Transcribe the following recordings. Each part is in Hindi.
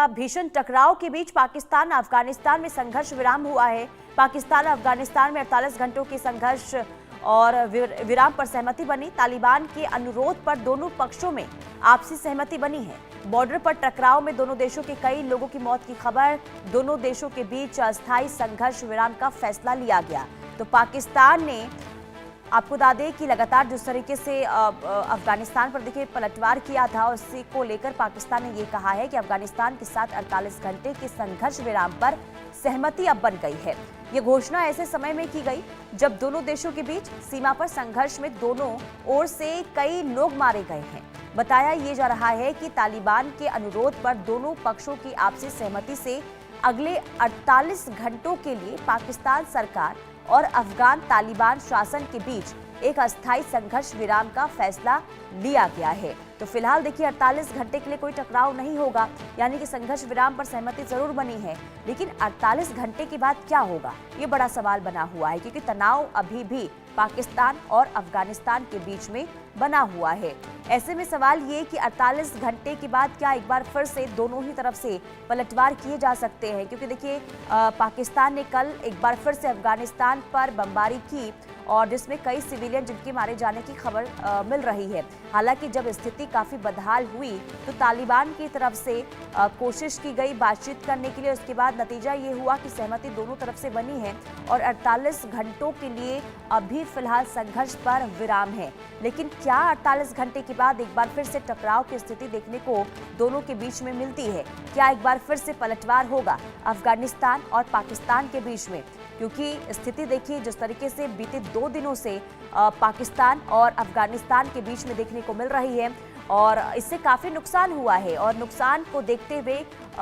भीषण टकराव के बीच पाकिस्तान अफगानिस्तान में संघर्ष विराम हुआ है। पाकिस्तान और अफगानिस्तान में 48 घंटों के संघर्ष और विराम पर सहमति बनी। तालिबान के अनुरोध पर दोनों पक्षों में आपसी सहमति बनी है। बॉर्डर पर टकराव में दोनों देशों के कई लोगों की मौत की खबर। दोनों देशों के बीच अस्थायी संघर्ष विराम का फैसला लिया गया। तो पाकिस्तान ने आपको बता दें कि लगातार जिस तरीके से अफगानिस्तान पर देखिए पलटवार किया था, उसी को लेकर पाकिस्तान ने ये कहा है कि अफगानिस्तान के साथ 48 घंटे के संघर्ष विराम पर सहमति अब बन गई है। ये घोषणा ऐसे समय में की गई जब दोनों देशों के बीच सीमा पर संघर्ष में दोनों ओर से कई लोग मारे गए हैं। बताया ये जा रहा है कि तालिबान के अनुरोध पर दोनों पक्षों की आपसी सहमति से अगले 48 घंटों के लिए पाकिस्तान सरकार और अफगान तालिबान शासन के बीच एक अस्थायी संघर्ष विराम का फैसला लिया गया है। तो फिलहाल देखिए 48 घंटे के लिए कोई टकराव नहीं होगा, यानी कि संघर्ष विराम पर सहमति जरूर बनी है, लेकिन 48 घंटे के बाद क्या होगा ये बड़ा सवाल बना हुआ है, क्योंकि तनाव अभी भी पाकिस्तान और अफगानिस्तान के बीच में बना हुआ है। ऐसे में सवाल ये कि 48 घंटे के बाद क्या एक बार फिर से दोनों ही तरफ से पलटवार किए जा सकते हैं, क्योंकि देखिए पाकिस्तान ने कल एक बार फिर से अफगानिस्तान पर बमबारी की और जिसमें कई सिविलियन जिनके मारे जाने की खबर मिल रही है। हालांकि जब स्थिति काफी बदहाल हुई तो तालिबान की तरफ से कोशिश की गई बातचीत करने के लिए। उसके बाद नतीजा ये हुआ कि सहमति दोनों तरफ से बनी है और 48 घंटों के लिए अभी फिलहाल संघर्ष पर विराम है। लेकिन क्या 48 घंटे के बाद एक बार फिर से टकराव की स्थिति देखने को दोनों के बीच में मिलती है? क्या एक बार फिर से पलटवार होगा अफगानिस्तान और पाकिस्तान के बीच में? क्योंकि स्थिति देखिए जिस तरीके से बीते 2 दिनों से पाकिस्तान और अफगानिस्तान के बीच में देखने को मिल रही है और इससे काफी नुकसान हुआ है और नुकसान को देखते हुए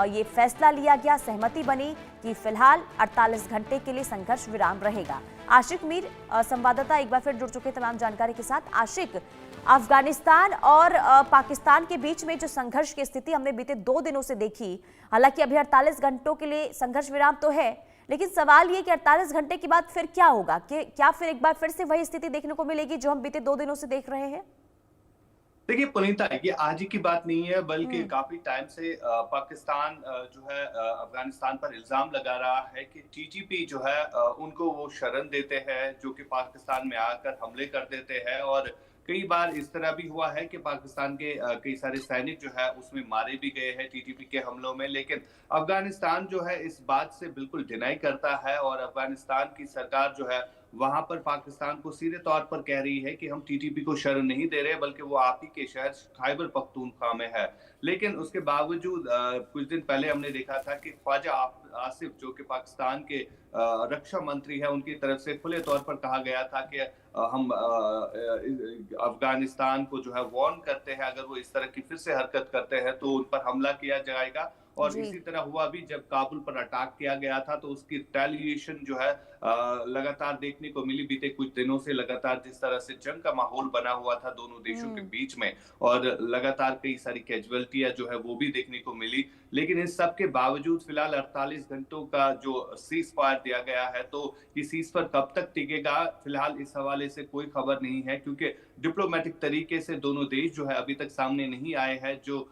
ये फैसला लिया गया, सहमति बनी कि फिलहाल 48 घंटे के लिए संघर्ष विराम रहेगा। आशिक मीर संवाददाता एक बार फिर जुड़ चुके तमाम जानकारी के साथ। आशिक, अफगानिस्तान और पाकिस्तान के बीच में जो संघर्ष की स्थिति हमने बीते 2 दिनों से देखी, हालांकि अभी 48 घंटों के लिए संघर्ष विराम तो है, लेकिन सवाल ये कि 48 घंटे के बाद फिर क्या होगा? कि क्या फिर एक बार फिर से वही स्थिति देखने को मिलेगी जो हम बीते 2 दिनों से देख रहे हैं? देखिए पुनीता, ये आज ही की बात नहीं है, बल्कि काफी टाइम से पाकिस्तान जो है अफगानिस्तान पर इल्जाम लगा रहा है कि टीटीपी जो है उनको वो शरण देते हैं, जो कि पाकिस्तान में आकर हमले कर देते हैं। और कई बार इस तरह भी हुआ है कि पाकिस्तान के कई सारे सैनिक जो है उसमें मारे भी गए हैं टीटीपी के हमलों में। लेकिन अफगानिस्तान जो है इस बात से बिल्कुल डिनाई करता है और अफगानिस्तान की सरकार जो है वहां पर पाकिस्तान को सीधे तौर पर कह रही है कि हम टीटीपी को शरण नहीं दे रहे, बल्कि वो आप ही के शहर खैबर पख्तूनख्वा में है। लेकिन उसके बावजूद कुछ दिन पहले हमने देखा था कि ख्वाजा आसिफ, जो कि पाकिस्तान के रक्षा मंत्री है, उनकी तरफ से खुले तौर पर कहा गया था कि हम अफगानिस्तान को जो है वार्न करते हैं, अगर वो इस तरह की फिर से हरकत करते हैं तो उन पर हमला किया जाएगा। और इसी तरह हुआ भी जब काबुल पर अटैक किया गया था, तो उसकी रिटेलिएशन जो है लगातार देखने को मिली। बीते कुछ दिनों से लगातार जिस तरह से जंग का माहौल बना हुआ था दोनों देशों के बीच में, और लगातार कई सारी कैजुअलिटियां जो है वो भी देखने को मिली। लेकिन इस सब के बावजूद फिलहाल 48 घंटों का जो सीज फायर दिया गया है, तो ये सीज फायर कब तक टिकेगा, फिलहाल इस हवाले से कोई खबर नहीं है, क्योंकि डिप्लोमेटिक तरीके से दोनों देश जो है अभी तक सामने नहीं आए हैं। जो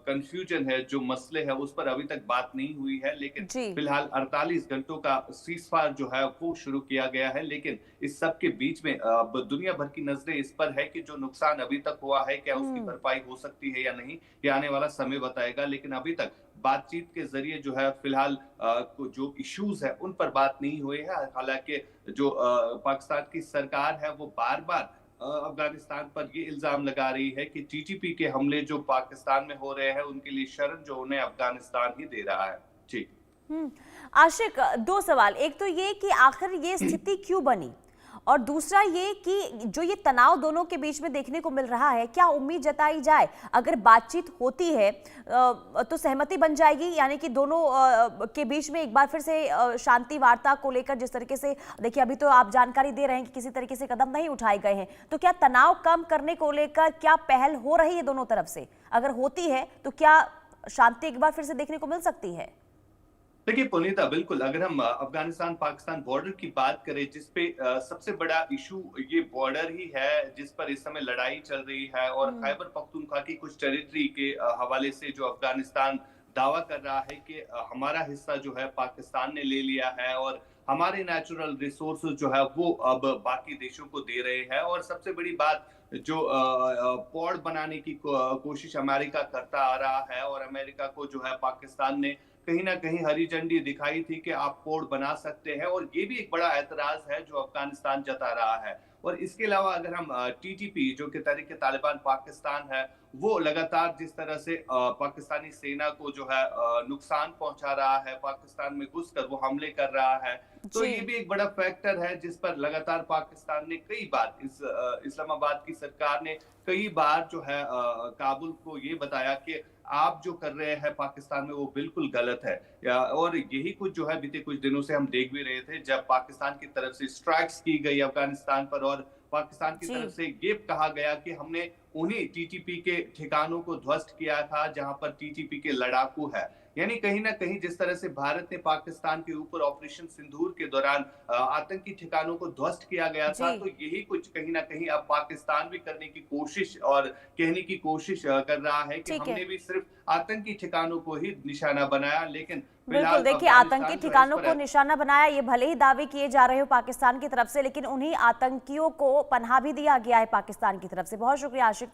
कंफ्यूजन है, जो मसले है, उस पर अभी तक बात नहीं हुई है। लेकिन फिलहाल 48 घंटों का सीज फायर जो है वो शुरू किया गया है। लेकिन इस सब के बीच में अब दुनिया भर की नजरें इस पर है कि जो नुकसान अभी तक हुआ है, क्या उसकी भरपाई हो सकती है या नहीं, ये आने वाला समय बताएगा। लेकिन अभी तक बातचीत के जरिए जो है फिलहाल जो इश्यूज है उन पर बात नहीं हुई है। हालांकि जो पाकिस्तान की सरकार है वो बार बार अफगानिस्तान पर ये इल्जाम लगा रही है कि टीटीपी के हमले जो पाकिस्तान में हो रहे हैं उनके लिए शरण जो उन्हें अफगानिस्तान ही दे रहा है। जी आशिक, 2 सवाल। एक तो ये कि आखिर ये स्थिति क्यों बनी, और दूसरा ये कि जो ये तनाव दोनों के बीच में देखने को मिल रहा है, क्या उम्मीद जताई जाए अगर बातचीत होती है तो सहमति बन जाएगी, यानी कि दोनों के बीच में एक बार फिर से शांति वार्ता को लेकर जिस तरीके से देखिए अभी तो आप जानकारी दे रहे हैं कि किसी तरीके से कदम नहीं उठाए गए हैं, तो क्या तनाव कम करने को लेकर क्या पहल हो रही है दोनों तरफ से? अगर होती है तो क्या शांति एक बार फिर से देखने को मिल सकती है? देखिए पुनीता, बिल्कुल अगर हम अफगानिस्तान पाकिस्तान बॉर्डर की बात करें, जिसपे सबसे बड़ा इशू ये बॉर्डर ही है, जिस पर इस समय लड़ाई चल रही है, और हम्म। खैबर पख्तूनख्वा की कुछ टेरिटरी के हवाले से जो अफगानिस्तान दावा कर रहा है कि हमारा हिस्सा जो है पाकिस्तान ने ले लिया है, और हमारे नेचुरल रिसोर्सेज जो है वो अब बाकी देशों को दे रहे हैं। और सबसे बड़ी बात, जो पॉड बनाने की कोशिश अमेरिका करता आ रहा है, और अमेरिका को जो है पाकिस्तान ने कहीं ना कहीं हरी झंडी दिखाई थी कि आप पोर्ट बना सकते हैं, और ये भी एक बड़ा ऐतराज है जो अफगानिस्तान जता रहा है। और इसके अलावा अगर हम टीटीपी जो कि तहरीक तालिबान पाकिस्तान है, वो लगातार जिस तरह से पाकिस्तानी सेना को जो है नुकसान पहुंचा रहा है, पाकिस्तान में घुसकर वो हमले कर रहा है, तो जी। ये भी एक बड़ा फैक्टर है जिस पर लगातार पाकिस्तान ने कई बार इस्लामाबाद की सरकार ने कई बार जो है काबुल को ये बताया कि आप जो कर रहे हैं पाकिस्तान में वो बिल्कुल गलत है। और यही कुछ जो है बीते कुछ दिनों से हम देख भी रहे थे, जब पाकिस्तान की तरफ से स्ट्राइक्स की गई अफगानिस्तान पर, और पाकिस्तान की जी। तरफ से ये कहा गया कि हमने उन्हीं टीटीपी के ठिकानों को ध्वस्त किया था जहां पर टीटीपी के लड़ाकू है। यानी कहीं ना कहीं जिस तरह से भारत ने पाकिस्तान के ऊपर ऑपरेशन सिंदूर के दौरान आतंकी ठिकानों को ध्वस्त किया गया था, जी। तो यही कुछ कहीं ना कहीं अब पाकिस्तान भी करने की कोशिश और कहने की कोशिश कर रहा है कि ठीक है। हमने भी सिर्फ आतंकी ठिकानों को ही निशाना बनाया, लेकिन बिल्कुल, फिलहाल देखिए आतंकी अफगानिस्तान जो है इस ठिकानों पर को निशाना बनाया, ये भले ही दावे किए जा रहे हो पाकिस्तान की तरफ से, लेकिन उन्हीं आतंकियों को पनाह भी दिया गया है पाकिस्तान की तरफ से। बहुत शुक्रिया आशिक।